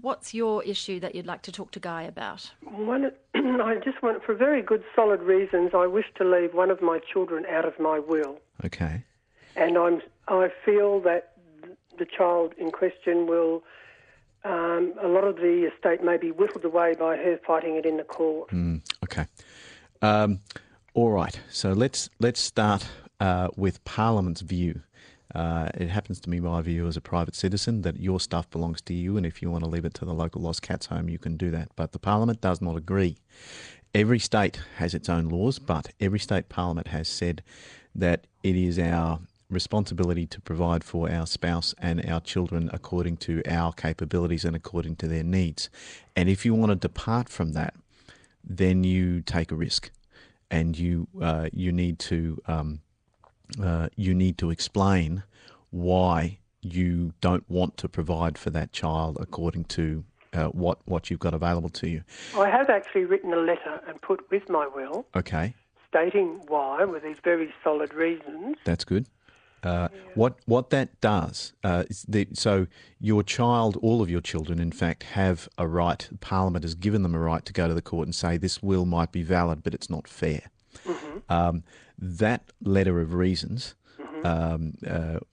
What's your issue that you'd like to talk to Guy about? I just want, for very good, solid reasons, I wish to leave one of my children out of my will. Okay. And I feel that the child in question will, a lot of the estate may be whittled away by her fighting it in the court. Okay. All right. So let's start with Parliament's view. It happens to be my view as a private citizen that your stuff belongs to you, and if you want to leave it to the local lost cats home, you can do that. But the Parliament does not agree. Every state has its own laws, but every state parliament has said that it is our responsibility to provide for our spouse and our children according to our capabilities and according to their needs. And if you want to depart from that, then you take a risk, and you need to explain why you don't want to provide for that child according to what you've got available to you. I have actually written a letter and put with my will. Okay. Stating why, with these very solid reasons. That's good. What that does, so your child, all of your children, in fact, have a right. Parliament has given them a right to go to the court and say this will might be valid, but it's not fair. Mm-hmm. That letter of reasons,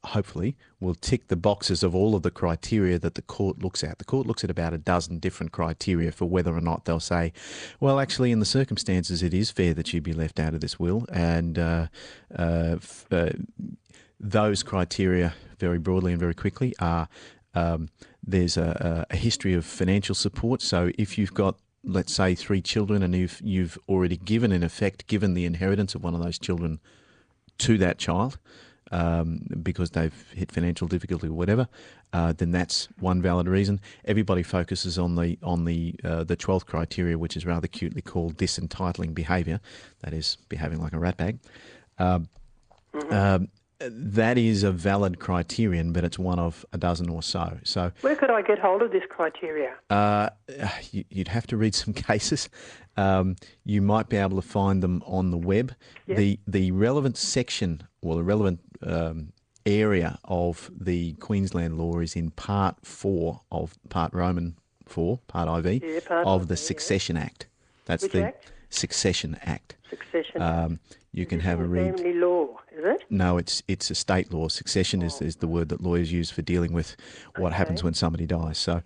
hopefully, will tick the boxes of all of the criteria that the court looks at. The court looks at about a dozen different criteria for whether or not they'll say, well, actually, in the circumstances, it is fair that she be left out of this will, and those criteria, very broadly and very quickly, are there's a history of financial support. So if you've got, let's say, 3 children, and you've already given the inheritance of one of those children to that child because they've hit financial difficulty or whatever, then that's one valid reason. Everybody focuses on the 12th criteria, which is rather cutely called disentitling behaviour. That is, behaving like a ratbag. That is a valid criterion, but it's one of a dozen or so. So, where could I get hold of this criteria? You'd have to read some cases. You might be able to find them on the web. Yes. The relevant section, or the relevant area of the Queensland law is in Part 4 of Part Roman 4, Part IV, of the Succession Act. That's Which the Act? Succession Act. Succession Act. You can have a read. Family law, is it? No, it's a state law. Succession is the word that lawyers use for dealing with what happens when somebody dies. So,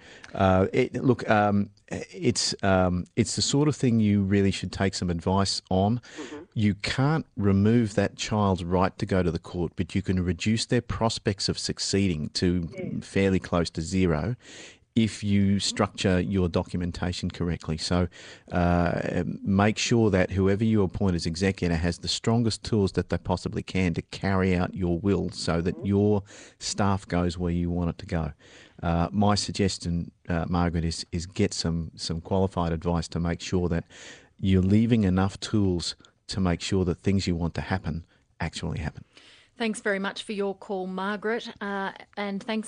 it's the sort of thing you really should take some advice on. Mm-hmm. You can't remove that child's right to go to the court, but you can reduce their prospects of succeeding to fairly close to zero if you structure your documentation correctly. So make sure that whoever you appoint as executor has the strongest tools that they possibly can to carry out your will so that your staff goes where you want it to go. My suggestion, Margaret, is get some qualified advice to make sure that you're leaving enough tools to make sure that things you want to happen actually happen. Thanks very much for your call, Margaret, and thanks